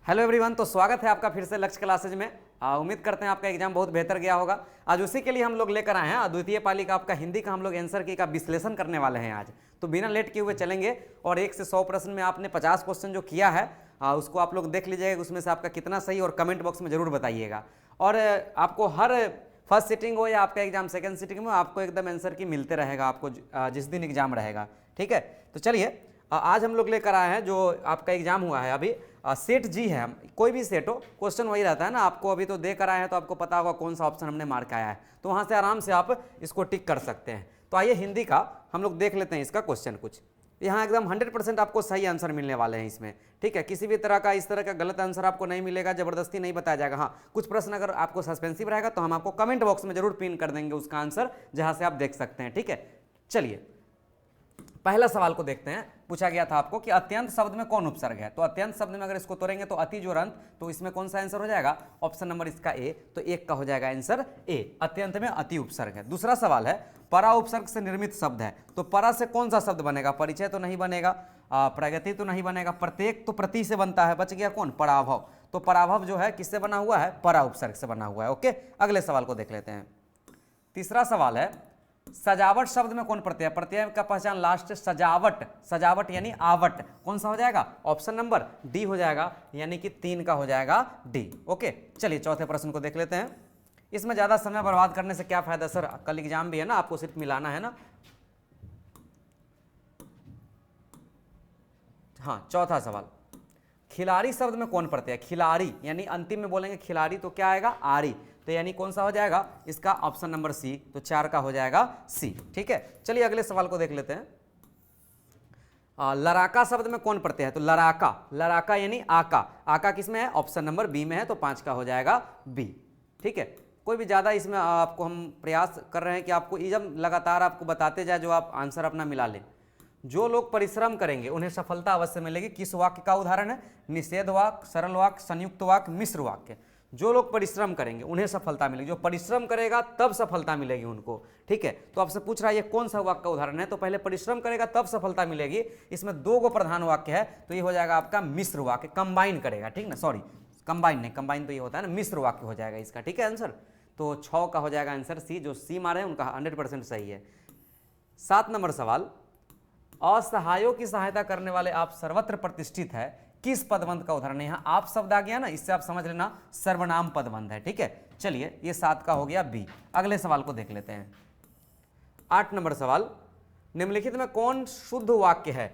Hello everyone, तो स्वागत है आपका फिर से लक्ष्य क्लासेज में। उम्मीद करते हैं आपका एग्जाम बहुत बेहतर गया होगा। आज उसी के लिए हम लोग लेकर आए हैं द्वितीय पाली का आपका हिंदी का हम लोग आंसर की का विश्लेषण करने वाले हैं आज। तो बिना लेट किए हुए चलेंगे और 1 से 100 प्रश्न में आपने 50 क्वेश्चन जो किया है उसको आप लोग देख लीजिएगा, उसमें से आपका कितना सही और कमेंट बॉक्स में जरूर बताइएगा। और आपको हर फर्स्ट सिटिंग हो या आपका एग्जाम सेकंड सिटिंग में आपको एकदम आंसर की मिलते रहेगा आपको जिस दिन एग्जाम रहेगा। ठीक है, तो चलिए आज हम लोग लेकर आए हैं जो आपका एग्जाम हुआ है अभी सेट जी है। कोई भी सेट हो क्वेश्चन वही रहता है ना, आपको अभी तो दे कर आए हैं तो आपको पता होगा कौन सा ऑप्शन हमने मार्क आया है, तो वहाँ से आराम से आप इसको टिक कर सकते हैं। तो आइए हिंदी का हम लोग देख लेते हैं इसका क्वेश्चन। कुछ यहाँ एकदम 100% आपको सही आंसर मिलने वाले हैं इसमें। ठीक है, किसी भी तरह का इस तरह का गलत आंसर आपको नहीं मिलेगा, जबरदस्ती नहीं बताया जाएगा। हाँ, कुछ प्रश्न अगर आपको सस्पेंसिव रहेगा तो हम आपको कमेंट बॉक्स में जरूर पिन कर देंगे उसका आंसर, जहाँ से आप देख सकते हैं। ठीक है, चलिए पहला सवाल को देखते हैं। पूछा गया था आपको कि अत्यंत शब्द में कौन उपसर्ग है, तो अत्यंत शब्द में अगर इसको तोड़ेंगे तो अति जो रंत, तो इसमें कौन सा आंसर हो जाएगा? ऑप्शन नंबर इसका ए, तो एक का हो जाएगा आंसर ए, अत्यंत में अति उपसर्ग है। दूसरा सवाल है परा उपसर्ग से निर्मित शब्द है, तो परा से कौन सा शब्द बनेगा? परिचय तो नहीं बनेगा, प्रगति तो नहीं बनेगा, प्रत्येक तो प्रति से बनता है, बच गया कौन? पराभव। तो पराभव जो है किससे बना हुआ है? परा उपसर्ग से बना हुआ है। ओके, अगले सवाल को देख लेते हैं। तीसरा सवाल है सजावट शब्द में कौन प्रत्यय? प्रत्यय का पहचान लास्ट सजावट, सजावट यानी आवट, कौन सा हो जाएगा? ऑप्शन नंबर डी हो जाएगा, यानी कि 3 का हो जाएगा डी। ओके, चलिए चौथे प्रश्न को देख लेते हैं। इसमें ज्यादा समय बर्बाद करने से क्या फायदा सर, कल एग्जाम भी है ना, आपको सिर्फ मिलाना है ना। हाँ, चौथा सवाल खिलाड़ी शब्द में कौन प्रत्यय? खिलाड़ी यानी अंतिम में बोलेंगे खिलाड़ी तो क्या आएगा? आरी, तो यानी कौन सा हो जाएगा इसका? ऑप्शन नंबर सी, तो 4 का हो जाएगा सी। ठीक है, चलिए अगले सवाल को देख लेते हैं। लड़ाका शब्द में कौन प्रत्यय है? तो लड़ाका, लड़ाका यानी आका, आका किसमें है? ऑप्शन नंबर बी में है, तो 5 का हो जाएगा बी। ठीक है, कोई भी ज़्यादा इसमें आपको हम प्रयास कर रहे हैं कि आपको एकदम लगातार आपको बताते जाए जो आप आंसर अपना मिला लें। जो लोग परिश्रम करेंगे उन्हें सफलता अवश्य मिलेगी। किस वाक्य का उदाहरण है? निषेध वाक्य, सरल वाक्य, संयुक्त वाक्य, मिश्र वाक्य। जो लोग परिश्रम करेंगे उन्हें सफलता मिलेगी, जो परिश्रम करेगा तब सफलता मिलेगी उनको। ठीक है, तो आपसे पूछ रहा है ये कौन सा वाक्य का उदाहरण है, तो पहले परिश्रम करेगा तब सफलता मिलेगी। इसमें 2 प्रधान वाक्य है, तो ये हो जाएगा आपका मिश्र वाक्य, कंबाइन करेगा। ठीक ना, सॉरी कंबाइन नहीं, कंबाइन तो ये होता है ना, मिश्र वाक्य हो जाएगा इसका। ठीक है आंसर, तो 6 का हो जाएगा आंसर सी। जो सी मारे हैं उनका 100% सही है। 7 नंबर सवाल असहायों की सहायता करने वाले आप सर्वत्र प्रतिष्ठित है, किस पदबंध का उदाहरण है? यहां आप शब्द आ गया ना, इससे आप समझ लेना सर्वनाम पदबंध है। ठीक है, चलिए ये 7 का हो गया बी। अगले सवाल को देख लेते हैं। 8 नंबर सवाल निम्नलिखित में कौन शुद्ध वाक्य है?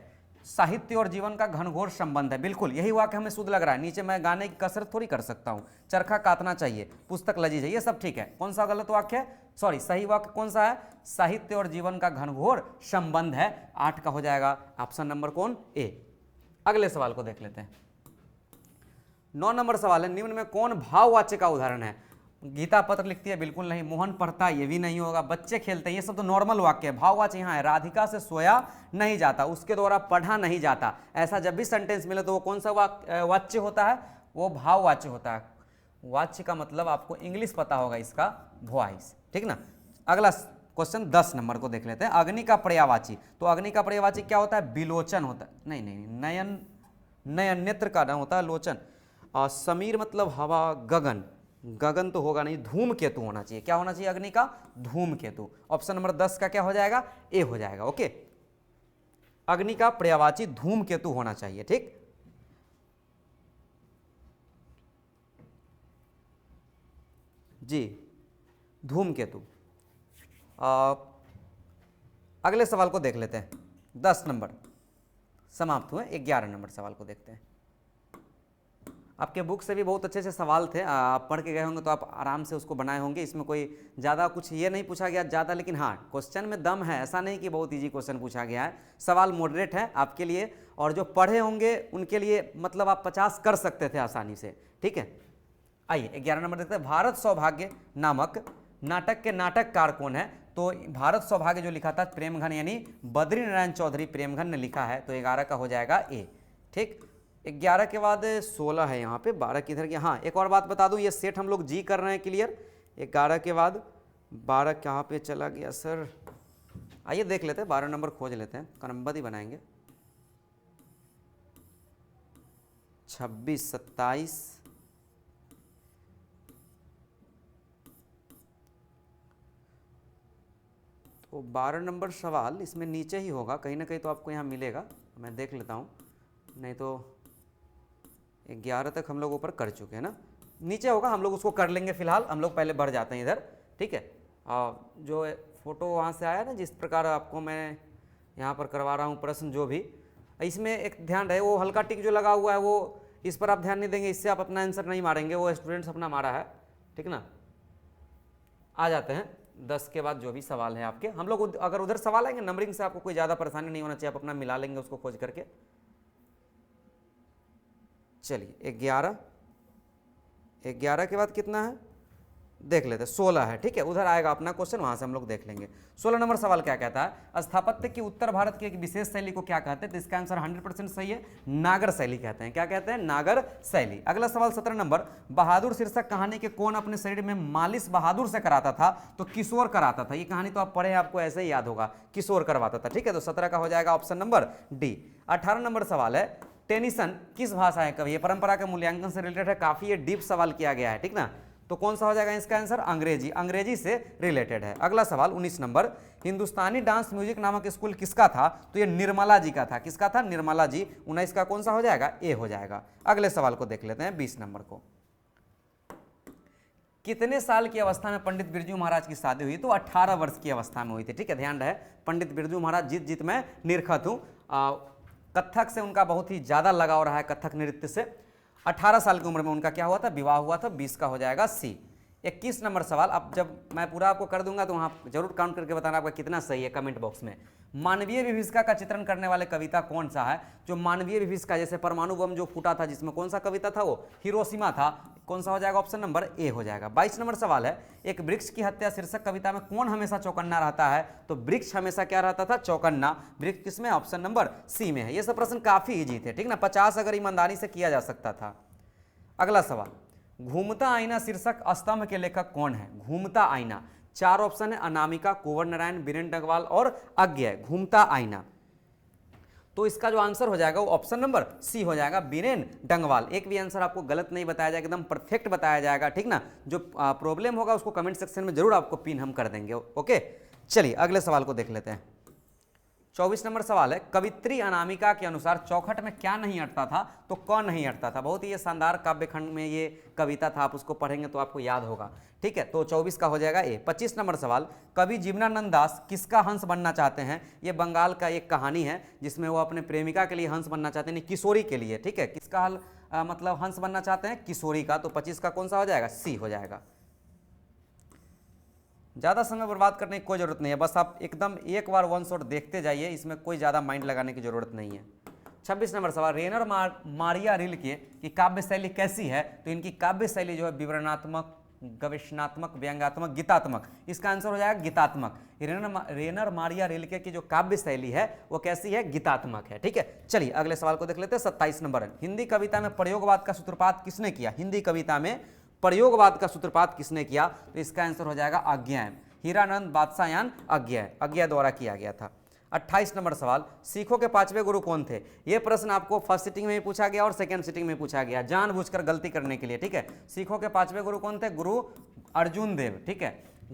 साहित्य और जीवन का घनघोर संबंध है, बिल्कुल यही वाक्य हमें शुद्ध लग रहा है। नीचे मैं गाने की कसरत थोड़ी कर सकता हूं, चरखा काटना चाहिए, पुस्तक लजीज है, ये सब ठीक है। कौन सा गलत वाक्य है? सॉरी, सही वाक्य कौन सा है? साहित्य और जीवन का घनघोर संबंध है, 8 का हो जाएगा ऑप्शन नंबर कौन? ए। अगले सवाल को देख लेते हैं। 9 नंबर सवाल है निम्न में कौन भाववाच्य का उदाहरण है? गीता पत्र लिखती है, बिल्कुल नहीं। मोहन पढ़ता है, ये भी नहीं होगा। बच्चे खेलते हैं, ये सब तो नॉर्मल वाक्य है। भाववाच्य यहाँ है राधिका से सोया नहीं जाता, उसके द्वारा पढ़ा नहीं जाता। ऐसा जब भी सेंटेंस मिले तो वो कौन सा वाच्य होता है? वो भाववाच्य होता है। वाच्य का मतलब आपको इंग्लिश पता होगा इसका, वॉइस। ठीक ना, अगला क्वेश्चन 10 नंबर को देख लेते हैं। अग्नि का पर्यायवाची, तो अग्नि का पर्यायवाची क्या होता है? विलोचन होता है। नहीं नहीं, नयन, नयन नेत्र का नाम होता है लोचन। समीर मतलब हवा, गगन, गगन तो होगा नहीं, धूमकेतु होना चाहिए। क्या होना चाहिए अग्नि का? धूमकेतु। ऑप्शन नंबर 10 का क्या हो जाएगा? ए हो जाएगा। ओके, अग्नि का पर्यायवाची धूमकेतु होना चाहिए। ठीक, जी धूमकेतु। अगले सवाल को देख लेते हैं। 10 नंबर समाप्त हुए, 11 नंबर सवाल को देखते हैं। आपके बुक से भी बहुत अच्छे से सवाल थे, आप पढ़ के गए होंगे तो आप आराम से उसको बनाए होंगे। इसमें कोई ज़्यादा कुछ ये नहीं पूछा गया ज़्यादा, लेकिन हाँ क्वेश्चन में दम है, ऐसा नहीं कि बहुत इजी क्वेश्चन पूछा गया है। सवाल मॉडरेट है आपके लिए, और जो पढ़े होंगे उनके लिए मतलब आप 50 कर सकते थे आसानी से। ठीक है, आइए 11 नंबर देखते हैं। भारत सौभाग्य नामक नाटक के नाटककार कौन है? तो भारत सौभाग्य जो लिखा था प्रेमघन यानी बद्री नारायण चौधरी प्रेमघन ने लिखा है, तो 11 का हो जाएगा ए। ठीक, 11 के बाद 16 है यहाँ पे, 12 किधर गया? हाँ, एक और बात बता दूँ, ये सेट हम लोग जी कर रहे हैं क्लियर। 11 के बाद 12 कहाँ पे चला गया सर? आइए देख लेते हैं, 12 नंबर खोज लेते हैं, क्रमबद्ध ही बनाएंगे। 26, 27, तो 12 नंबर सवाल इसमें नीचे ही होगा कहीं ना कहीं, तो आपको यहाँ मिलेगा, मैं देख लेता हूँ, नहीं तो 11 तक हम लोग ऊपर कर चुके हैं ना, नीचे होगा, हम लोग उसको कर लेंगे। फिलहाल हम लोग पहले बढ़ जाते हैं इधर, ठीक है। जो फोटो वहाँ से आया ना, जिस प्रकार आपको मैं यहाँ पर करवा रहा हूँ प्रश्न, जो भी इसमें एक ध्यान रहे, वो हल्का टिक जो लगा हुआ है वो इस पर आप ध्यान नहीं देंगे, इससे आप अपना आंसर नहीं मारेंगे, वो स्टूडेंट्स अपना मारा है, ठीक ना। आ जाते हैं 10 के बाद जो भी सवाल है आपके, हम लोग अगर उधर सवाल आएंगे नंबरिंग से आपको कोई ज़्यादा परेशानी नहीं होना चाहिए, आप अपना मिला लेंगे उसको खोज करके। चलिए 11 के बाद कितना है देख लेते हैं, 16 है, ठीक है। उधर आएगा अपना क्वेश्चन, वहां से हम लोग देख लेंगे। 16 नंबर सवाल क्या कहता है, स्थापत्य की उत्तर भारत की एक विशेष शैली को क्या कहते हैं, तो इसका आंसर 100% सही है, नागर शैली कहते हैं। क्या कहते हैं, नागर शैली। अगला सवाल 17 नंबर, बहादुर शीर्षक कहानी के कौन अपने शरीर में मालिश बहादुर से कराता था, तो किशोर कराता था। ये कहानी तो आप पढ़े, आपको ऐसे ही याद होगा, किशोर करवाता था, ठीक है। तो 17 का हो जाएगा ऑप्शन नंबर डी। 18 नंबर सवाल है, टेनिसन किस भाषा है कवि, ये परंपरा के मूल्यांकन से रिलेटेड है, काफी ये डीप सवाल किया गया है, ठीक ना। तो कौन सा हो जाएगा इसका आंसर, अंग्रेजी, अंग्रेजी से रिलेटेड है। अगला सवाल 19 नंबर, हिंदुस्तानी डांस म्यूजिक नामक स्कूल किसका था, तो ये निर्मला जी का था। किसका था, निर्मला जी। 19 का कौन सा हो जाएगा, ए हो जाएगा। अगले सवाल को देख लेते हैं 20 नंबर को, कितने साल की अवस्था में पंडित बिरजू महाराज की शादी हुई, तो 18 वर्ष की अवस्था में हुई थी, ठीक है। ध्यान रहे, पंडित बिरजू महाराज जीत जीत में निरखत हूँ, कथक से उनका बहुत ही ज्यादा लगाव रहा है, कथक नृत्य से। 18 साल की उम्र में उनका क्या हुआ था, विवाह हुआ था। 20 का हो जाएगा सी। 21 नंबर सवाल, अब जब मैं पूरा आपको कर दूंगा तो वहाँ जरूर काउंट करके बताना आपका कितना सही है कमेंट बॉक्स में। मानवीय विभीषिका का चित्रण करने वाले कविता कौन सा है, जो मानवीय विभीषिका, जैसे परमाणु बम जो फूटा था जिसमें कौन सा कविता था, वो हिरोशिमा था। कौन सा हो जाएगा, ऑप्शन नंबर ए हो जाएगा। 22 नंबर सवाल है, एक वृक्ष की हत्या शीर्षक कविता में कौन हमेशा चौकन्ना रहता है, तो वृक्ष हमेशा क्या रहता था, चौकन्ना। वृक्ष किसमें, ऑप्शन नंबर सी में है। ये सब प्रश्न काफी इजी थे, ठीक ना, 50 अगर ईमानदारी से किया जा सकता था। अगला सवाल, घूमता आईना शीर्षक स्तंभ के लेखक कौन है, घूमता आईना। 4 ऑप्शन है, अनामिका, कुंवर नारायण, बीरेन डंगवाल और अज्ञेय। घूमता आईना, तो इसका जो आंसर हो जाएगा वो ऑप्शन नंबर सी हो जाएगा, बीरेन डंगवाल। एक भी आंसर आपको गलत नहीं बताया जाएगा, एकदम परफेक्ट बताया जाएगा, ठीक ना। जो प्रॉब्लम होगा उसको कमेंट सेक्शन में जरूर आपको पिन हम कर देंगे, ओके। चलिए अगले सवाल को देख लेते हैं। 24 नंबर सवाल है, कवित्री अनामिका के अनुसार चौखट में क्या नहीं अटता था, तो क नहीं अटता था। बहुत ही ये शानदार काव्य खंड में ये कविता था, आप उसको पढ़ेंगे तो आपको याद होगा, ठीक है। तो 24 का हो जाएगा ए। 25 नंबर सवाल, कवि जीवनानंद दास किसका हंस बनना चाहते हैं। ये बंगाल का एक कहानी है जिसमें वो अपने प्रेमिका के लिए हंस बनना चाहते हैं, किशोरी के लिए, ठीक है। किसका मतलब हंस बनना चाहते हैं, किशोरी का। तो 25 का कौन सा हो जाएगा, सी हो जाएगा। ज़्यादा समय बर्बाद करने की कोई ज़रूरत नहीं है, बस आप एकदम एक बार वन शॉट देखते जाइए, इसमें कोई ज़्यादा माइंड लगाने की ज़रूरत नहीं है। 26 नंबर सवाल, रेनर मारिया रिल्के की काव्य शैली कैसी है, तो इनकी काव्य शैली जो है विवरणात्मक, गवेषणात्मक, व्यंग्यात्मक, गीतात्मक। इसका आंसर हो जाएगा गीतात्मक। रेनर मारिया रिल्के की जो काव्य शैली है वो कैसी है, गीतात्मक है, ठीक है। चलिए अगले सवाल को देख लेते हैं। 27 नंबर, हिंदी कविता में प्रयोगवाद का सूत्रपात किसने किया, हिंदी कविता में प्रयोगवाद का सूत्रपात किसने किया, तो इसका आंसर हो जाएगा अज्ञेय। हीरानंद बादशाहयान अज्ञेय द्वारा किया गया था। 28 नंबर सवाल, सिखों के 5वें गुरु कौन थे। यह प्रश्न आपको फर्स्ट सिटिंग में भी पूछा गया और सेकंड सिटिंग में पूछा गया, जानबूझकर गलती करने के लिए, ठीक है। सिखों के 5वें गुरु कौन थे, गुरु अर्जुन देव, ठीक है।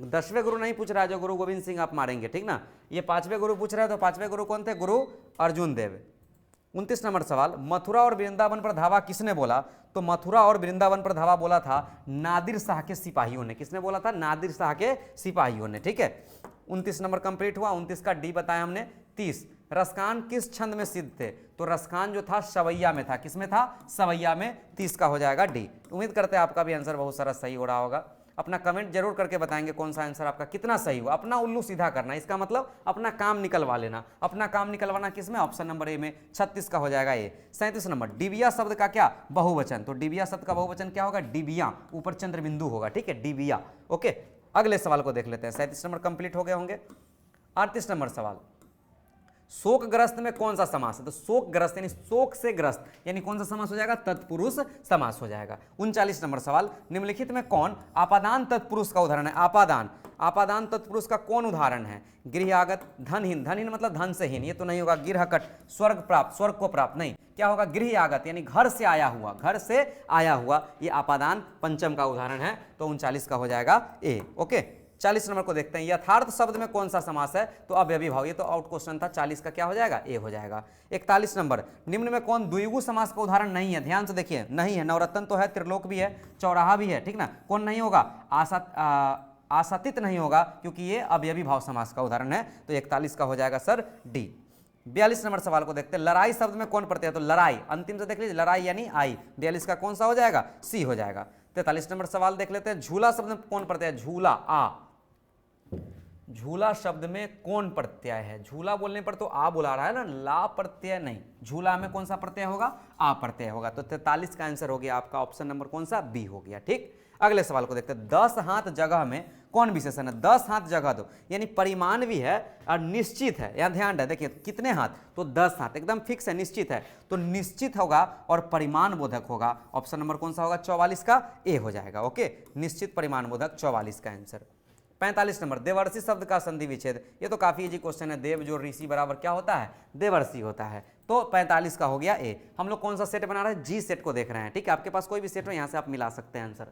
10वें गुरु नहीं पूछ रहा है, जो गुरु गोविंद सिंह आप मारेंगे, ठीक ना। ये 5वें गुरु पूछ रहे हैं, तो 5वें गुरु कौन थे, गुरु अर्जुन देव। 29 नंबर सवाल, मथुरा और वृंदावन पर धावा किसने बोला, तो मथुरा और वृंदावन पर धावा बोला था नादिर शाह के सिपाहियों ने। किसने बोला था, नादिर शाह के सिपाहियों ने, ठीक है। 29 नंबर कंप्लीट हुआ। 29 का डी बताया हमने। 30, रसखान किस छंद में सिद्ध थे, तो रसखान जो था सवैया में था। किसमें था, सवैया में। 30 का हो जाएगा डी। उम्मीद करते हैं आपका भी आंसर बहुत सारा सही हो रहा होगा। अपना कमेंट जरूर करके बताएंगे कौन सा आंसर आपका कितना सही हुआ। अपना उल्लू सीधा करना, इसका मतलब अपना काम निकलवा लेना। अपना काम निकलवाना किसमें, ऑप्शन नंबर ए में। 36 का हो जाएगा ए। 37 नंबर, डिबिया शब्द का क्या बहुवचन, तो डिबिया शब्द का बहुवचन क्या होगा, डिबिया, ऊपर चंद्र बिंदु होगा, ठीक है, डिबिया, ओके। अगले सवाल को देख लेते हैं। 37 नंबर कंप्लीट हो गए होंगे। 38 नंबर सवाल, शोकग्रस्त में कौन सा समास है, तो शोकग्रस्त यानी शोक से ग्रस्त यानी कौन सा समास हो जाएगा, तत्पुरुष समास हो जाएगा। 39 नंबर सवाल, निम्नलिखित में कौन आपादान तत्पुरुष का उदाहरण है। आपादान तत्पुरुष का कौन उदाहरण है, गृह आगत, धनहीन, धनहीन मतलब धन से हीन, ये तो नहीं होगा। गिरहकट, स्वर्ग प्राप्त, स्वर्ग को प्राप्त नहीं, क्या होगा, गृह आगत यानी घर से आया हुआ, घर से आया हुआ, ये अपादान पंचम का उदाहरण है, तो 39 का हो जाएगा ए। ओके, 40 नंबर को देखते हैं, यथार्थ शब्द में कौन सा समास है, तो अव्ययी भाव, ये तो आउट क्वेश्चन था, 40 का क्या हो जाएगा, ए हो जाएगा। 41 नंबर, निम्न में कौन द्विगु समास का उदाहरण नहीं है, ध्यान से देखिए, नहीं है, नवरत्न तो है, त्रिलोक भी है, चौराहा भी है, ठीक ना, कौन नहीं होगा, आसतित नहीं होगा, क्योंकि ये अव्ययी भाव समास का उदाहरण है, तो 41 का हो जाएगा सर डी। 42 नंबर सवाल को देखते हैं, लड़ाई शब्द में कौन प्रत्यय है, तो लड़ाई, अंतिम से देख लीजिए, लड़ाई यानी आई, 42 का कौन सा हो जाएगा, सी हो जाएगा। 43 नंबर सवाल देख लेते हैं, झूला शब्द में कौन प्रत्यय है, झूला, आ, झूला शब्द में कौन प्रत्यय है, झूला बोलने पर तो आ बुला रहा है ना, ला प्रत्यय नहीं, झूला में कौन सा प्रत्यय होगा, आ प्रत्यय होगा, तो 43 का आंसर हो गया आपका ऑप्शन नंबर कौन सा, बी हो गया। ठीक, अगले सवाल को देखते हैं, 10 हाथ जगह में कौन विशेषण है, 10 हाथ जगह दो, यानी परिमाण भी है और निश्चित है, यहां ध्यान है, देखिए कितने हाथ, तो 10 हाथ, एकदम फिक्स है, निश्चित है, तो निश्चित होगा और परिमाण बोधक होगा, ऑप्शन नंबर कौन सा होगा, 44 का ए हो जाएगा। ओके, निश्चित परिमाण बोधक 44 का आंसर। 45 नंबर, देवर्षि शब्द का संधि विच्छेद, ये तो काफी इजी क्वेश्चन है, देव जो ऋषि बराबर क्या होता है, देवर्षि होता है, तो 45 का हो गया ए। हम लोग कौन सा सेट बना रहे हैं, जी सेट को देख रहे हैं, ठीक है, आपके पास कोई भी सेट हो यहां से आप मिला सकते हैं आंसर।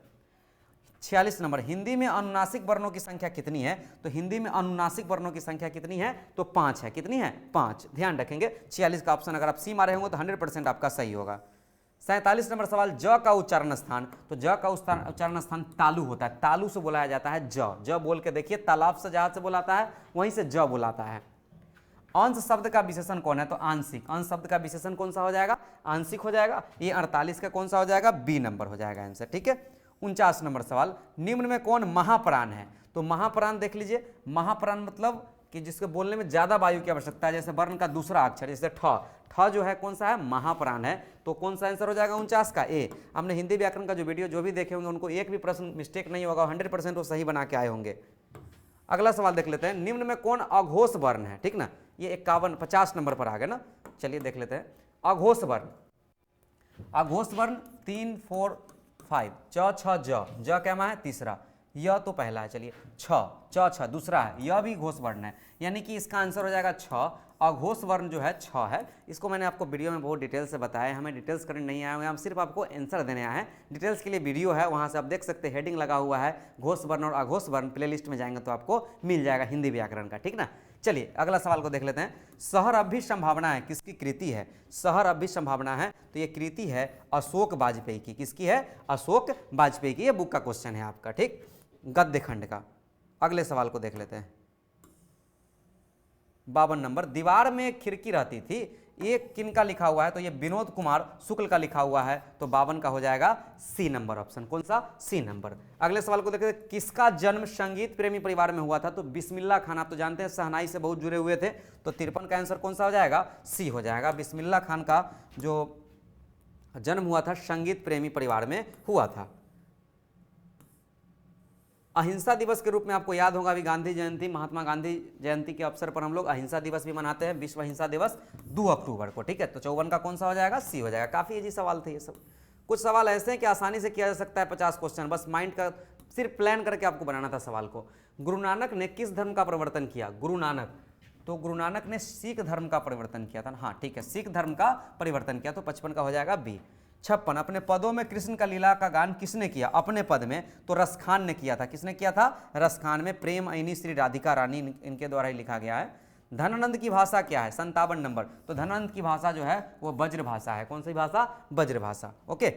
46 नंबर, हिंदी में अनुनासिक वर्णों की संख्या कितनी है, तो हिंदी में अनुनासिक वर्णों की संख्या कितनी है, तो 5 है, कितनी है, 5, ध्यान रखेंगे। 46 का ऑप्शन अगर आप सी मारे होंगे तो 100% आपका सही होगा। 47 नंबर सवाल, ज का उच्चारण स्थान, तो ज का उच्चारण स्थान तालु होता है, तालु से बुलाया जाता है, ज बोल के देखिए, तालाब से जहां से बुलाता है वहीं से ज बुलाता है। अंश शब्द का विशेषण कौन है, तो आंशिक, अंश शब्द का विशेषण कौन सा हो जाएगा, आंशिक हो जाएगा, ये 48 का कौन सा हो जाएगा, बी नंबर हो जाएगा आंसर। ठीक है, 49 नंबर सवाल, निम्न में कौन महाप्राण है, तो महाप्राण देख लीजिए, महाप्राण मतलब कि जिसके बोलने में ज्यादा वायु की आवश्यकता है, जैसे वर्ण का दूसरा अक्षर, जैसे ठ जो है कौन सा है, महाप्राण है, तो कौन सा आंसर हो जाएगा 49 का ए। हमने हिंदी व्याकरण का जो वीडियो जो भी देखे होंगे उनको एक भी प्रश्न मिस्टेक नहीं होगा, 100% वो सही बना के आए होंगे। अगला सवाल देख लेते हैं, निम्न में कौन अघोष वर्ण है, ठीक ना, ये 50 नंबर पर आ गया ना, चलिए देख लेते हैं, अघोष वर्ण, अघोष वर्ण 3 4 5, च छ ज क्या है, तीसरा, यह तो पहला है, चलिए छ दूसरा है, यह भी घोष वर्ण है, यानी कि इसका आंसर हो जाएगा छ, अघोष वर्ण जो है छ है। इसको मैंने आपको वीडियो में बहुत डिटेल से बताया, हमें डिटेल्स करने नहीं आए हुए, हम सिर्फ आपको आंसर देने आए हैं, डिटेल्स के लिए वीडियो है, वहां से आप देख सकते हैं, हेडिंग लगा हुआ है, घोष वर्ण और अघोष वर्ण, प्लेलिस्ट में जाएंगे तो आपको मिल जाएगा हिंदी व्याकरण का, ठीक ना। चलिए अगला सवाल को देख लेते हैं, शहर अभी संभावना है, किसकी कृति है, शहर अभी संभावना है, तो ये कृति है अशोक वाजपेयी की, किसकी है, अशोक वाजपेयी की, ये बुक का क्वेश्चन है आपका, ठीक, गद्य खंड का। अगले सवाल को देख लेते हैं, 52 नंबर, दीवार में एक खिड़की रहती थी, ये किन का लिखा हुआ है, तो ये विनोद कुमार शुक्ल का लिखा हुआ है, तो 52 का हो जाएगा सी नंबर ऑप्शन, कौन सा, सी नंबर। अगले सवाल को देखते हैं, किसका जन्म संगीत प्रेमी परिवार में हुआ था, तो बिस्मिल्लाह खान, आप तो जानते हैं शहनाई से बहुत जुड़े हुए थे, तो 53 का आंसर कौन सा हो जाएगा, सी हो जाएगा, बिस्मिल्लाह खान का जो जन्म हुआ था संगीत प्रेमी परिवार में हुआ था। अहिंसा दिवस के रूप में आपको याद होगा, अभी गांधी जयंती, महात्मा गांधी जयंती के अवसर पर हम लोग अहिंसा दिवस भी मनाते हैं, विश्व अहिंसा दिवस 2 अक्टूबर को, ठीक है, तो 54 का कौन सा हो जाएगा, सी हो जाएगा। काफी इजी सवाल थे ये सब, कुछ सवाल ऐसे हैं कि आसानी से किया जा सकता है, 50 क्वेश्चन, बस माइंड का सिर्फ प्लान करके आपको बनाना था सवाल को। गुरु नानक ने किस धर्म का परिवर्तन किया, गुरु नानक, तो गुरु नानक ने सिख धर्म का परिवर्तन किया था, हाँ ठीक है, सिख धर्म का परिवर्तन किया, तो 55 का हो जाएगा बी। 56, अपने पदों में कृष्ण का लीला का गान किसने किया, अपने पद में, तो रसखान ने किया था, किसने किया था, रसखान में, प्रेम ऐनी श्री राधिका रानी इनके द्वारा ही लिखा गया है। धनानंद की भाषा क्या है, 57 नंबर, तो धनानंद की भाषा जो है वो वज्र भाषा है, कौन सी भाषा, वज्र भाषा। ओके,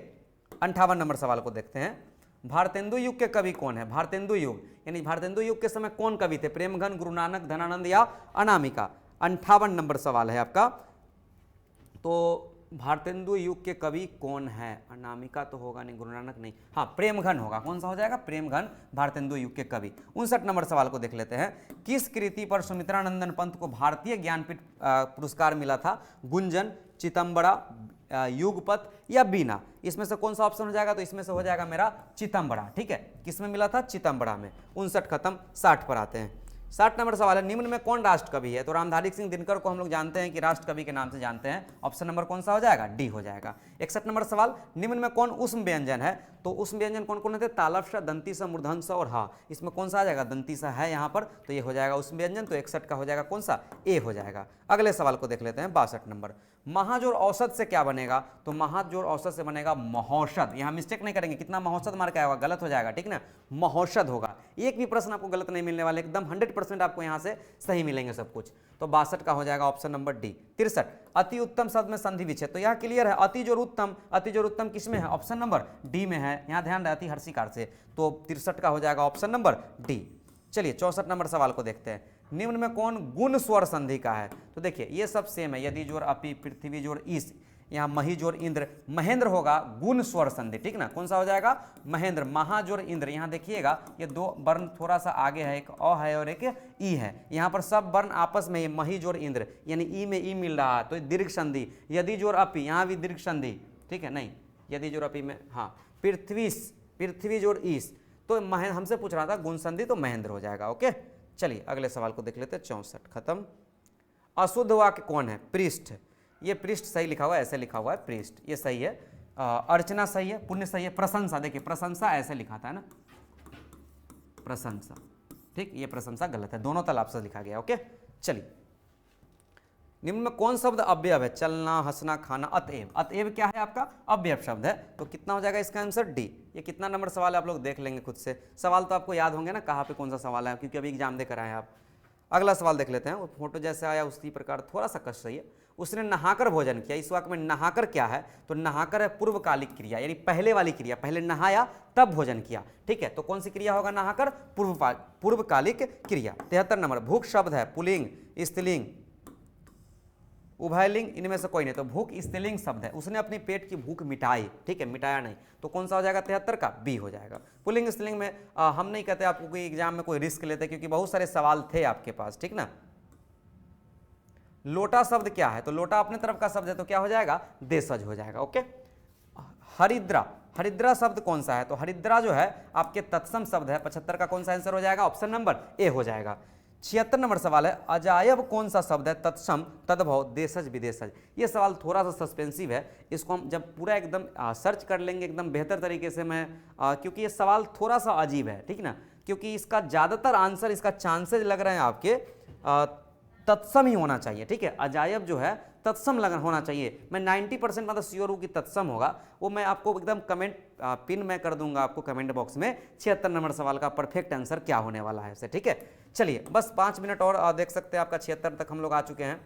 58 नंबर सवाल को देखते हैं, भारतेंदु युग के कवि कौन है, भारतेंदु युग यानी भारतेंदु युग के समय कौन कवि थे, प्रेमघन, गुरु नानक, धनानंद या अनामिका। 58 नंबर सवाल है आपका, तो भारतेंदु युग के कवि कौन है, अनामिका तो होगा नहीं, गुरु नानक नहीं, हाँ प्रेमघन होगा, कौन सा हो जाएगा, प्रेमघन भारतेंदु युग के कवि। 59 नंबर सवाल को देख लेते हैं, किस कृति पर सुमित्रानंदन पंत को भारतीय ज्ञानपीठ पुरस्कार मिला था, गुंजन, चिदंबरा, युगपत या बीना, इसमें से कौन सा ऑप्शन हो जाएगा, तो इसमें से हो जाएगा मेरा चिदंबरा, ठीक है, किसमें मिला था, चिदंबरा में। 59 खत्म, 60 पर आते हैं। 60 नंबर सवाल है, निम्न में कौन राष्ट्र कवि है, तो रामधारी सिंह दिनकर को हम लोग जानते हैं कि राष्ट्र कवि के नाम से जानते हैं, ऑप्शन नंबर कौन सा हो जाएगा, डी हो जाएगा। 61 नंबर सवाल, निम्न में कौन उष्म व्यंजन है, तो उष्म व्यंजन कौन कौन होते हैं, तालव्य, दंती सा, मूर्धन्य सा और हा, इसमें कौन सा आ जाएगा, दंती सा है यहाँ पर, तो ये हो जाएगा उष्म व्यंजन, तो 61 का हो जाएगा कौन सा, ए हो जाएगा। अगले सवाल को देख लेते हैं, 62 नंबर, महाजोड़ औसत से क्या बनेगा, तो महाजोड़ औसत से बनेगा महौषध। यहाँ मिस्टेक नहीं करेंगे, कितना महौषध मार के आएगा, गलत हो जाएगा, ठीक ना, महौषध होगा। एक भी प्रश्न आपको गलत नहीं मिलने वाले, एकदम 100% आपको यहाँ से सही मिलेंगे सब कुछ। तो 62 का हो जाएगा ऑप्शन नंबर डी। 63 अति उत्तम शब्द में संधि विच्छेद, तो यह क्लियर है, अति जोड़ उत्तम, अति जोड़ उत्तम किसमें है, ऑप्शन नंबर डी में है। यहाँ ध्यान रहे अति हर्षिकार से, तो 63 का हो जाएगा ऑप्शन नंबर डी। चलिए 64 नंबर सवाल को देखते हैं। निम्न में कौन गुण स्वर संधि का है, तो देखिए ये सब सेम है, यदि जोड़ अपि, पृथ्वी जोड़ ईश, यहाँ मही जोड़ इंद्र, महेंद्र होगा गुण स्वर संधि, ठीक ना, कौन सा हो जाएगा, महेंद्र। महाजोड़ इंद्र, यहाँ देखिएगा ये दो वर्ण थोड़ा सा आगे है, एक अ है और एक ई है, यहाँ पर सब वर्ण आपस में, मही जोड़ इंद्र यानी ई में ई मिल रहा है, तो दीर्घ संधि। यदि जोड़ अपि, यहाँ भी दीर्घ संधि, ठीक है, नहीं यदि जोड़ अपि में, हाँ पृथ्वी जोड़ ईश, तो हमसे पूछ रहा था गुण संधि, तो महेंद्र हो जाएगा। ओके, चलिए अगले सवाल को देख लेते हैं। 64 खत्म। अशुद्ध वाक्य कौन है, पृष्ठ, ये पृष्ठ सही लिखा हुआ है, ऐसे लिखा हुआ है पृष्ठ, ये सही है। अर्चना सही है, पुण्य सही है, प्रशंसा, देखिए प्रशंसा ऐसे लिखा था ना, प्रशंसा, ठीक, ये प्रशंसा गलत है, दोनों तालाब से लिखा गया। ओके, चलिए निम्न में कौन शब्द अव्यय है, चलना, हंसना, खाना, अतएव। अतएव क्या है आपका, अव्यय शब्द है, तो कितना हो जाएगा इसका आंसर डी। ये कितना नंबर सवाल है आप लोग देख लेंगे खुद से, सवाल तो आपको याद होंगे ना कहाँ पे कौन सा सवाल है, क्योंकि अभी एग्जाम देकर आए हैं आप। अगला सवाल देख लेते हैं। वो फोटो जैसे आया उसी प्रकार थोड़ा सा कष्ट सही है। उसने नहाकर भोजन किया, इस वाक्य में नहाकर क्या है, तो नहाकर है पूर्वकालिक क्रिया, यानी पहले वाली क्रिया, पहले नहाया तब भोजन किया, ठीक है, तो कौन सी क्रिया होगा, नहाकर पूर्वकालिक क्रिया। 73 नंबर भूख शब्द है पुल्लिंग, स्त्रीलिंग, उभयलिंग, इनमें से कोई नहीं, तो भूख स्त्रीलिंग शब्द है, उसने अपनी पेट की भूख मिटाई, ठीक है, मिटाया नहीं, तो कौन सा हो जाएगा 73 का, बी हो जाएगा। पुल्लिंग स्त्रीलिंग में हम नहीं कहते आपको कोई एग्जाम में कोई रिस्क लेते, क्योंकि बहुत सारे सवाल थे आपके पास, ठीक ना। लोटा शब्द क्या है, तो लोटा अपने तरफ का शब्द है, तो क्या हो जाएगा, देशज हो जाएगा। ओके, हरिद्रा, हरिद्रा शब्द कौन सा है, तो हरिद्रा जो है आपके तत्सम शब्द है, 75 का कौन सा आंसर हो जाएगा, ऑप्शन नंबर ए हो जाएगा। 76 नंबर सवाल है, अजायब कौन सा शब्द है, तत्सम, तद्भव, देशज, विदेशज। ये सवाल थोड़ा सा सस्पेंसिव है, इसको हम जब पूरा एकदम सर्च कर लेंगे एकदम बेहतर तरीके से मैं, क्योंकि ये सवाल थोड़ा सा अजीब है, ठीक ना, क्योंकि इसका ज़्यादातर आंसर, इसका चांसेज लग रहे हैं आपके तत्सम ही होना चाहिए, ठीक है, अजायब जो है तत्सम लगन होना चाहिए। मैं 90% मतलब श्योर हूँ कि तत्सम होगा, वो मैं आपको एकदम कमेंट पिन में कर दूंगा आपको कमेंट बॉक्स में, 76 नंबर सवाल का परफेक्ट आंसर क्या होने वाला है इसे, ठीक है। चलिए बस 5 मिनट और देख सकते हैं, आपका 76 तक हम लोग आ चुके हैं।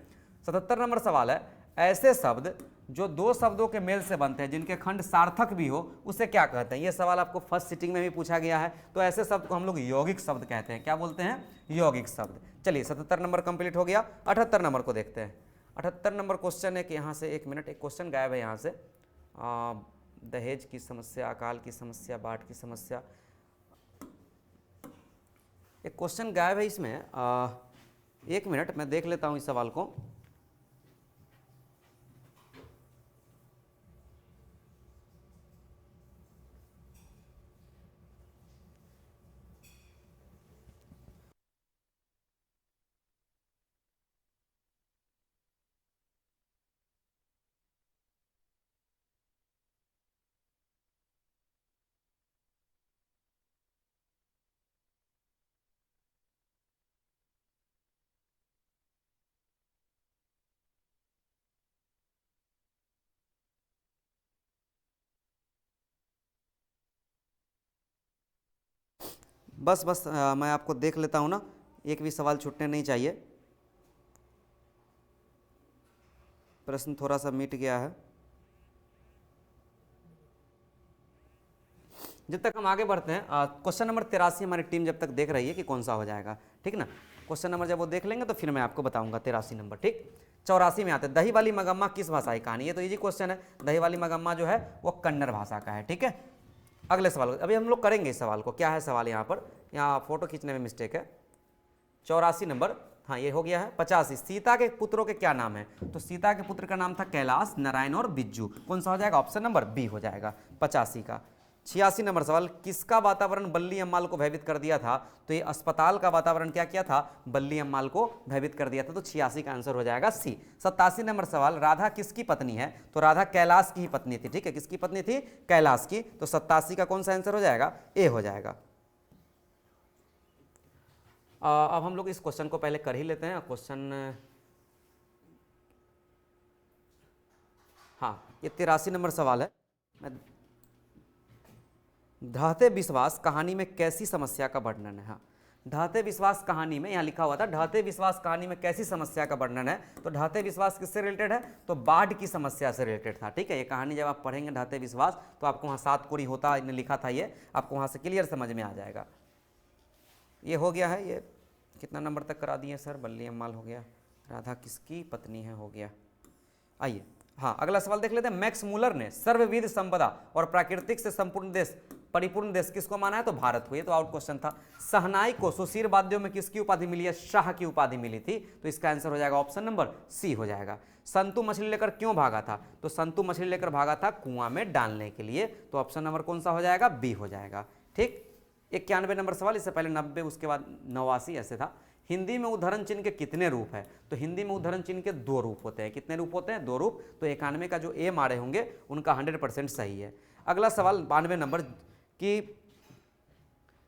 77 नंबर सवाल है, ऐसे शब्द जो दो शब्दों के मेल से बनते हैं, जिनके खंड सार्थक भी हो, उसे क्या कहते हैं। ये सवाल आपको फर्स्ट सिटिंग में भी पूछा गया है, तो ऐसे शब्द को हम लोग यौगिक शब्द कहते हैं। क्या बोलते हैं, यौगिक शब्द। चलिए 77 नंबर कंप्लीट हो गया। 78 नंबर को देखते हैं। 78 नंबर क्वेश्चन है कि यहाँ से, एक मिनट, एक क्वेश्चन गायब है यहाँ से, दहेज की समस्या, अकाल की समस्या, बाढ़ की समस्या, एक क्वेश्चन गायब है इसमें। एक मिनट मैं देख लेता हूँ इस सवाल को। बस मैं आपको देख लेता हूँ ना, एक भी सवाल छूटने नहीं चाहिए। प्रश्न थोड़ा सा मिट गया है। जब तक हम आगे बढ़ते हैं, क्वेश्चन नंबर 83 हमारी टीम जब तक देख रही है कि कौन सा हो जाएगा, ठीक ना। क्वेश्चन नंबर जब वो देख लेंगे तो फिर मैं आपको बताऊंगा 83 नंबर, ठीक। 84 में आते हैं, दही वाली मगम्मा किस भाषा की कहानी है, तो इजी क्वेश्चन है। दही वाली मगम्मा जो है वो कन्नड़ भाषा का है, ठीक है। अगले सवाल, अभी हम लोग करेंगे इस सवाल को। क्या है सवाल यहाँ पर, यहाँ फोटो खींचने में मिस्टेक है। 84 नंबर, हाँ ये हो गया है। 85, सीता के पुत्रों के क्या नाम है, तो सीता के पुत्र का नाम था कैलाश, नारायण और बिज्जू। कौन सा हो जाएगा, ऑप्शन नंबर बी हो जाएगा 85 का। 86 नंबर सवाल, किसका वातावरण बल्ली अम्माल को भयभीत कर दिया था, तो ये अस्पताल का वातावरण क्या किया था, बल्ली अम्माल को भयभीत कर दिया था, तो 86 का आंसर हो जाएगा सी। 87 नंबर सवाल, राधा किसकी पत्नी है, तो राधा कैलाश की ही पत्नी थी, ठीक है, किसकी पत्नी थी, कैलाश की, तो 87 का कौन सा आंसर हो जाएगा, ए हो जाएगा। अब हम लोग इस क्वेश्चन को पहले कर ही लेते हैं। क्वेश्चन हाँ, ये 83 नंबर सवाल है। मैं ढहते विश्वास कहानी में कैसी समस्या का वर्णन है। हाँ, ढहते विश्वास कहानी में यहाँ लिखा हुआ था ढहते विश्वास कहानी में कैसी समस्या का वर्णन है। तो ढहते विश्वास किससे रिलेटेड है, तो बाढ़ की समस्या से रिलेटेड था। ठीक है, ये कहानी जब आप पढ़ेंगे ढहते विश्वास तो आपको वहाँ 7 कोरी होता इन्हें लिखा था, ये आपको वहाँ से क्लियर समझ में आ जाएगा। ये हो गया है, ये कितना नंबर तक करा दिए सर, बल्ली अम्माल हो गया, राधा किसकी पत्नी है हो गया। आइए हाँ, अगला सवाल देख लेते हैं। मैक्स मूलर ने सर्वविध संपदा और प्राकृतिक से संपूर्ण देश परिपूर्ण देश किसको माना है, तो भारत को। ये तो आउट क्वेश्चन था। शहनाई को सुशीर वाद्यों में किसकी उपाधि मिली है, शाह की उपाधि मिली थी। तो इसका आंसर हो जाएगा ऑप्शन नंबर सी हो जाएगा। संतु मछली लेकर क्यों भागा था, तो संतु मछली लेकर भागा था कुआं में डालने के लिए। तो ऑप्शन नंबर कौन सा हो जाएगा, बी हो जाएगा। ठीक, 91 नंबर सवाल, इससे पहले 90, उसके बाद 89 ऐसे था। हिंदी में उदाहरण चिन्ह के कितने रूप है, तो हिंदी में उदाहरण चिन्ह के 2 रूप होते हैं। कितने रूप होते हैं, 2 रूप। तो 91 का जो ए मारे होंगे उनका 100% सही है। अगला सवाल 92 नंबर कि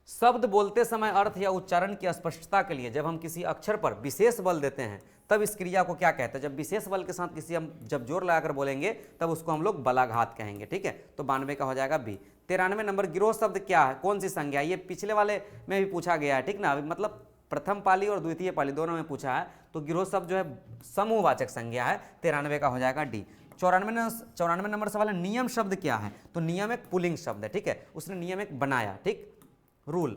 शब्द बोलते समय अर्थ या उच्चारण की स्पष्टता के लिए जब हम किसी अक्षर पर विशेष बल देते हैं तब इस क्रिया को क्या कहते हैं। जब विशेष बल के साथ किसी हम जब जोर लगाकर बोलेंगे तब उसको हम लोग बलाघात कहेंगे। ठीक है, तो 92 का हो जाएगा बी। 93 नंबर गिरोह शब्द क्या है, कौन सी संज्ञा, ये पिछले वाले में भी पूछा गया है। ठीक ना, मतलब प्रथम पाली और द्वितीय पाली दोनों में पूछा है। तो गिरोह शब्द जो है समूहवाचक संज्ञा है। 93 का हो जाएगा डी। 94 नंबर सवाल है नियम शब्द क्या है, तो नियम एक पुल्लिंग शब्द है। ठीक है, उसने नियम एक बनाया, ठीक, रूल।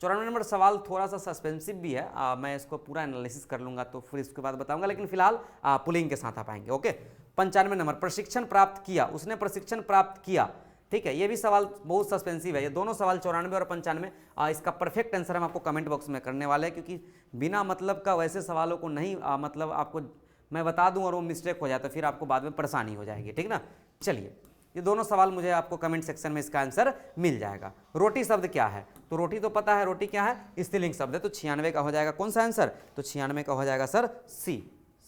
94 नंबर सवाल थोड़ा सा सस्पेंसिव भी है, मैं इसको पूरा एनालिसिस कर लूंगा तो फिर इसके बाद बताऊंगा, लेकिन फिलहाल पुलिंग के साथ आ पाएंगे। ओके, 95 नंबर प्रशिक्षण प्राप्त किया, उसने प्रशिक्षण प्राप्त किया। ठीक है, ये भी सवाल बहुत सस्पेंसिव है। ये दोनों सवाल 94 और 95, इसका परफेक्ट आंसर हम आपको कमेंट बॉक्स में करने वाले हैं, क्योंकि बिना मतलब का वैसे सवालों को नहीं मतलब आपको मैं बता दूं और वो मिस्टेक हो जाए तो फिर आपको बाद में परेशानी हो जाएगी। ठीक ना, चलिए ये दोनों सवाल मुझे आपको कमेंट सेक्शन में इसका आंसर मिल जाएगा। रोटी शब्द क्या है, तो रोटी तो पता है, रोटी क्या है, स्त्रीलिंग शब्द है। तो 96 का हो जाएगा कौन सा आंसर, तो 96 का हो जाएगा सर सी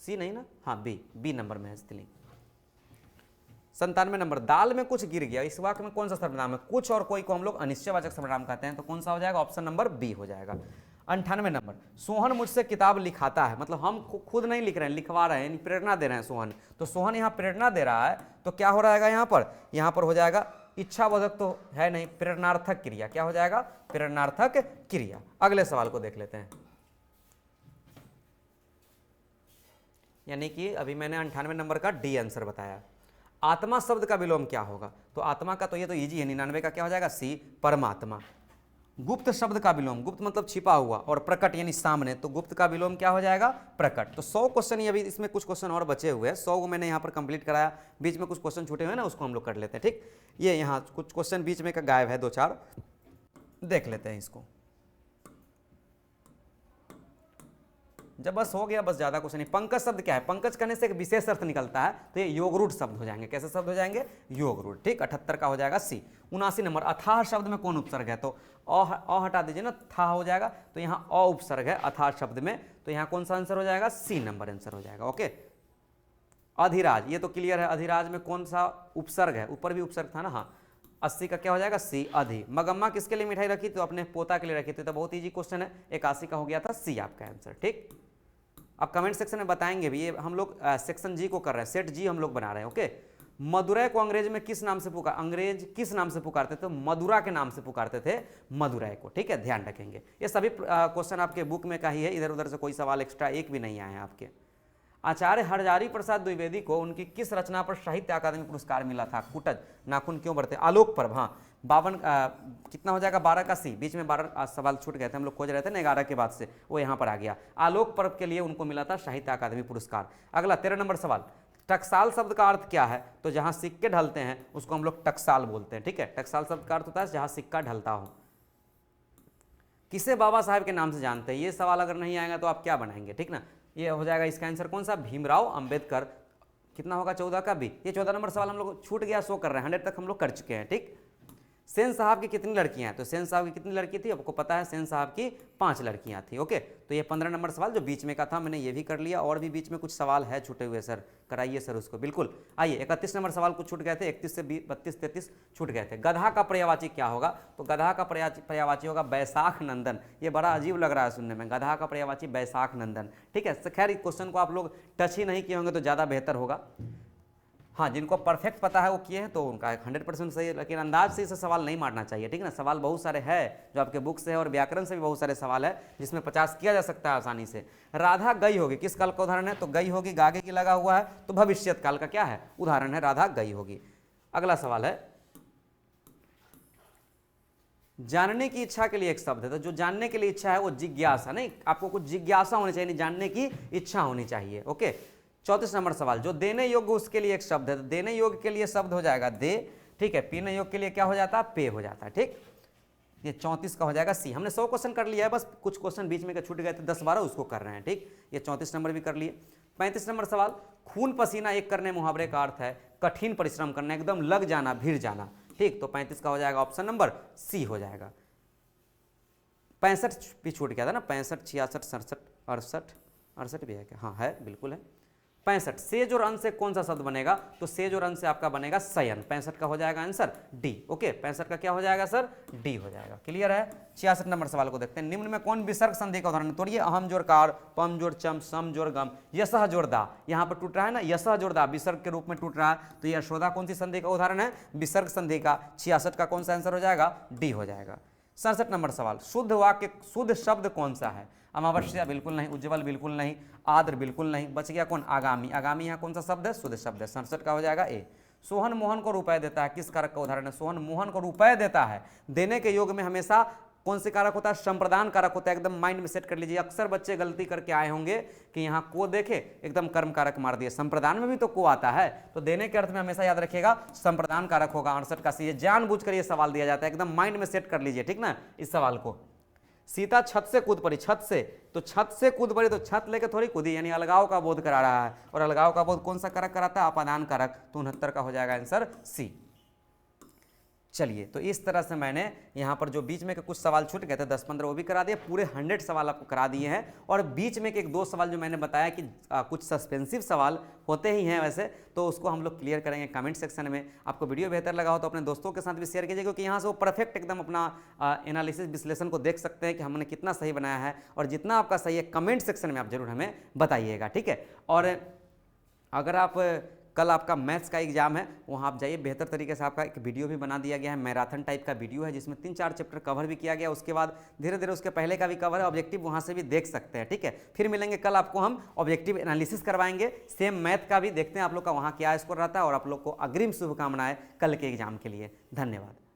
नहीं ना, हाँ बी नंबर में है स्त्रीलिंग। 97 नंबर दाल में कुछ गिर गया, इस वाक्य में कौन सा सर्वनाम है, कुछ और कोई को हम लोग अनिश्चयवाचक सर्वनाम कहते हैं। तो कौन सा हो जाएगा, ऑप्शन नंबर बी हो जाएगा। 98 नंबर सोहन मुझसे किताब लिखाता है, मतलब हम खुद नहीं लिख रहे हैं, लिखवा रहे हैं, प्रेरणा दे रहे हैं सोहन। तो सोहन यहाँ प्रेरणा दे रहा है, तो क्या हो रहेगा यहाँ पर हो जाएगा इच्छाबोधक तो है नहीं, प्रेरणार्थक क्रिया। क्या हो जाएगा, प्रेरणार्थक क्रिया। अगले सवाल को देख लेते हैं। यानी कि अभी मैंने 98 नंबर का डी आंसर बताया। आत्मा शब्द का विलोम क्या होगा, तो आत्मा का तो ये तो इजी है, 99 का क्या हो जाएगा सी परमात्मा। गुप्त शब्द का विलोम, गुप्त मतलब छिपा हुआ, और प्रकट यानी सामने, तो गुप्त का विलोम क्या हो जाएगा, प्रकट। तो 100 क्वेश्चन ही, अभी इसमें कुछ क्वेश्चन और बचे हुए हैं, 100 को मैंने यहाँ पर कंप्लीट कराया, बीच में कुछ क्वेश्चन छूटे हुए हैं ना, उसको हम लोग कर लेते हैं। ठीक, ये यहाँ कुछ क्वेश्चन बीच में का गायब है, 2-4 देख लेते हैं इसको। जब बस हो गया, बस ज्यादा कुछ नहीं। पंकज शब्द क्या है, पंकज कहने से एक विशेष अर्थ निकलता है, तो ये योगरूढ़ शब्द हो जाएंगे। कैसे शब्द हो जाएंगे, योगरूढ़। ठीक, 78 का हो जाएगा सी। 79 नंबर अथाह शब्द में कौन उपसर्ग है, तो अ हटा दीजिए ना, था हो जाएगा, तो यहाँ अ उपसर्ग है अथाह शब्द में, तो यहाँ कौन सा आंसर हो जाएगा, सी नंबर आंसर हो जाएगा। ओके, अधिराज, ये तो क्लियर है, अधिराज में कौन सा उपसर्ग है, ऊपर भी उपसर्ग था ना, हाँ, 80 का क्या हो जाएगा सी अधि। मगम्मा किसके लिए मिठाई रखी, तो अपने पोता के लिए रखी थी, तो बहुत ईजी क्वेश्चन है। 81 का हो गया था सी आपका आंसर। ठीक, अब कमेंट सेक्शन में बताएंगे भी, ये हम लोग सेक्शन जी को कर रहे हैं, सेट जी हम लोग बना रहे हैं। ओके, मदुरै को अंग्रेज में किस नाम से अंग्रेज किस नाम से पुकारते थे, मदुरा के नाम से पुकारते थे मदुरै को। ठीक है, ध्यान रखेंगे, ये सभी क्वेश्चन आपके बुक में का ही है, इधर उधर से कोई सवाल एक्स्ट्रा एक भी नहीं आए हैं आपके। आचार्य हरजारी प्रसाद द्विवेदी को उनकी किस रचना पर साहित्य अकादमी पुरस्कार मिला था, कुटज नाखून क्यों बढ़ते, आलोक पर्व। हाँ, 52 कितना हो जाएगा, 12 का सी, बीच में 12 सवाल छूट गए थे, हम लोग खोज रहे थे ना 11 के बाद से, वो यहाँ पर आ गया। आलोक पर्व के लिए उनको मिला था साहित्य अकादमी पुरस्कार। अगला 13 नंबर सवाल, टकसाल शब्द का अर्थ क्या है, तो जहां सिक्के ढलते हैं उसको हम लोग टकसाल बोलते हैं। ठीक है, टकसाल शब्द का अर्थ होता है जहां सिक्का ढलता हो। किसे बाबा साहेब के नाम से जानते हैं, ये सवाल अगर नहीं आएगा तो आप क्या बनाएंगे। ठीक ना, ये हो जाएगा इसका आंसर कौन सा, भीमराव अंबेडकर। कितना होगा, 14 का बी। ये 14 नंबर सवाल हम लोग छूट गया, शो कर रहे हैं, 100 तक हम लोग कर चुके हैं। ठीक, सेन साहब की कितनी लड़कियां हैं, तो सेन साहब की कितनी लड़की थी, आपको पता है, सेन साहब की 5 लड़कियां थी। ओके, तो ये 15 नंबर सवाल जो बीच में का था मैंने ये भी कर लिया, और भी बीच में कुछ सवाल है छूटे हुए, सर कराइए सर उसको, बिल्कुल। आइए, 31 नंबर सवाल कुछ छूट गए थे, 31 से 32, 33 छूट गए थे। गधा का पर्यायवाची क्या होगा, तो गधा का पर्यायवाची होगा बैसाख नंदन। ये बड़ा अजीब लग रहा है सुनने में, गधा का पर्यायवाची बैसाख नंदन। ठीक है, खैर इस क्वेश्चन को आप लोग टच ही नहीं किए होंगे तो ज़्यादा बेहतर होगा। हाँ, जिनको परफेक्ट पता है वो किए हैं तो उनका 100% सही है, लेकिन अंदाज से इसे सवाल नहीं मारना चाहिए, ठीक है ना। सवाल बहुत सारे हैं जो आपके बुक से है और व्याकरण से भी बहुत सारे सवाल है जिसमें 50 किया जा सकता है आसानी से। राधा गई होगी, किस काल का उदाहरण है, तो गई होगी गागे की लगा हुआ है तो भविष्यत काल का क्या है, उदाहरण है, राधा गई होगी। अगला सवाल है, जानने की इच्छा के लिए एक शब्द है, तो जो जानने के लिए इच्छा है वो जिज्ञासा, नहीं, आपको कुछ जिज्ञासा होनी चाहिए, नहीं जानने की इच्छा होनी चाहिए। ओके, 34 नंबर सवाल, जो देने योग्य उसके लिए एक शब्द है, तो देने योग्य के लिए शब्द हो जाएगा दे, ठीक है। पीने योग्य के लिए क्या हो जाता है, पे हो जाता है, ठीक। ये 34 का हो जाएगा सी। हमने 100 क्वेश्चन कर लिया है, बस कुछ क्वेश्चन बीच में के छूट गए थे, 10-12 उसको कर रहे हैं, ठीक। ये 34 नंबर भी कर लिए। 35 नंबर सवाल, खून पसीना एक करने मुहावरे का अर्थ है कठिन परिश्रम करना, एकदम लग जाना, भिड़ जाना, ठीक। तो 35 का हो जाएगा ऑप्शन नंबर सी हो जाएगा। 65 भी छूट गया था ना, 65, 66, 67, 68 भी है क्या, हाँ है, बिल्कुल है। 65 सेज और अन से कौन सा शब्द बनेगा, तो सेज और अन से आपका बनेगा शयन। 65 का हो जाएगा आंसर डी। ओके, 65 का क्या हो जाएगा सर, डी हो जाएगा। क्लियर है। 66 नंबर सवाल को देखते हैं, निम्न में कौन विसर्ग संधि का उदाहरण, तोड़िए, अहम जोड़ कार, पम जोड़ चम, सम जोड़ गम, यशः जोड़ दा, यहाँ पर टूट रहा है ना, यशः जोड़ दा विसर्ग के रूप में टूट रहा है, तो यशोदा कौन सी संधि का उदाहरण है, विसर्ग संधि का। 66 का कौन सा आंसर हो जाएगा, डी हो जाएगा। 67 नंबर सवाल, शुद्ध वाक्य, शुद्ध शब्द कौन सा है, अमावस्या बिल्कुल नहीं, उज्ज्वल बिल्कुल नहीं, आद्र बिल्कुल नहीं, बच गया कौन, आगामी। आगामी यहाँ कौन सा शब्द है, शुद्ध शब्द है। 67 का हो जाएगा ए। सोहन मोहन को रुपए देता है, किस कारक का उदाहरण है, सोहन मोहन को रुपए देता है। देने के योग में हमेशा कौन से कारक होता है, संप्रदान कारक होता है, एकदम माइंड में सेट कर लीजिए। अक्सर बच्चे गलती करके आए होंगे कि यहाँ को देखे एकदम कर्म कारक मार दिए, संप्रदान में भी तो को आता है, तो देने के अर्थ में हमेशा याद रखिएगा संप्रदान कारक होगा। 68 का सी, जानबूझकर ये सवाल दिया जाता है, एकदम माइंड में सेट कर लीजिए, ठीक ना इस सवाल को। सीता छत से कूद पड़ी, छत से, तो छत से कूद पड़ी तो छत लेके थोड़ी कूदी, यानी अलगाव का बोध करा रहा है, और अलगाव का बोध कौन सा कारक कराता है, अपादान कारक। तो 69 का हो जाएगा आंसर सी। चलिए, तो इस तरह से मैंने यहाँ पर जो बीच में के कुछ सवाल छूट गए थे 10-15 वो भी करा दिए, पूरे 100 सवाल आपको करा दिए हैं। और बीच में के 1-2 सवाल जो मैंने बताया कि कुछ सस्पेंसिव सवाल होते ही हैं वैसे, तो उसको हम लोग क्लियर करेंगे कमेंट सेक्शन में। आपको वीडियो बेहतर लगा हो तो अपने दोस्तों के साथ भी शेयर कीजिए, क्योंकि यहाँ से वो परफेक्ट एकदम अपना एनालिसिस विश्लेषण को देख सकते हैं कि हमने कितना सही बनाया है, और जितना आपका सही है कमेंट सेक्शन में आप जरूर हमें बताइएगा, ठीक है। और अगर आप कल आपका मैथ्स का एग्जाम है, वहाँ आप जाइए, बेहतर तरीके से आपका एक वीडियो भी बना दिया गया है, मैराथन टाइप का वीडियो है जिसमें 3-4 चैप्टर कवर भी किया गया, उसके बाद धीरे धीरे उसके पहले का भी कवर है, ऑब्जेक्टिव वहाँ से भी देख सकते हैं, ठीक है। फिर मिलेंगे कल, आपको हम ऑब्जेक्टिव एनालिसिस करवाएंगे, सेम मैथ का भी देखते हैं आप लोग का वहाँ क्या स्कोर रहता है, और आप लोग को अग्रिम शुभकामनाएं कल के एग्जाम के लिए। धन्यवाद।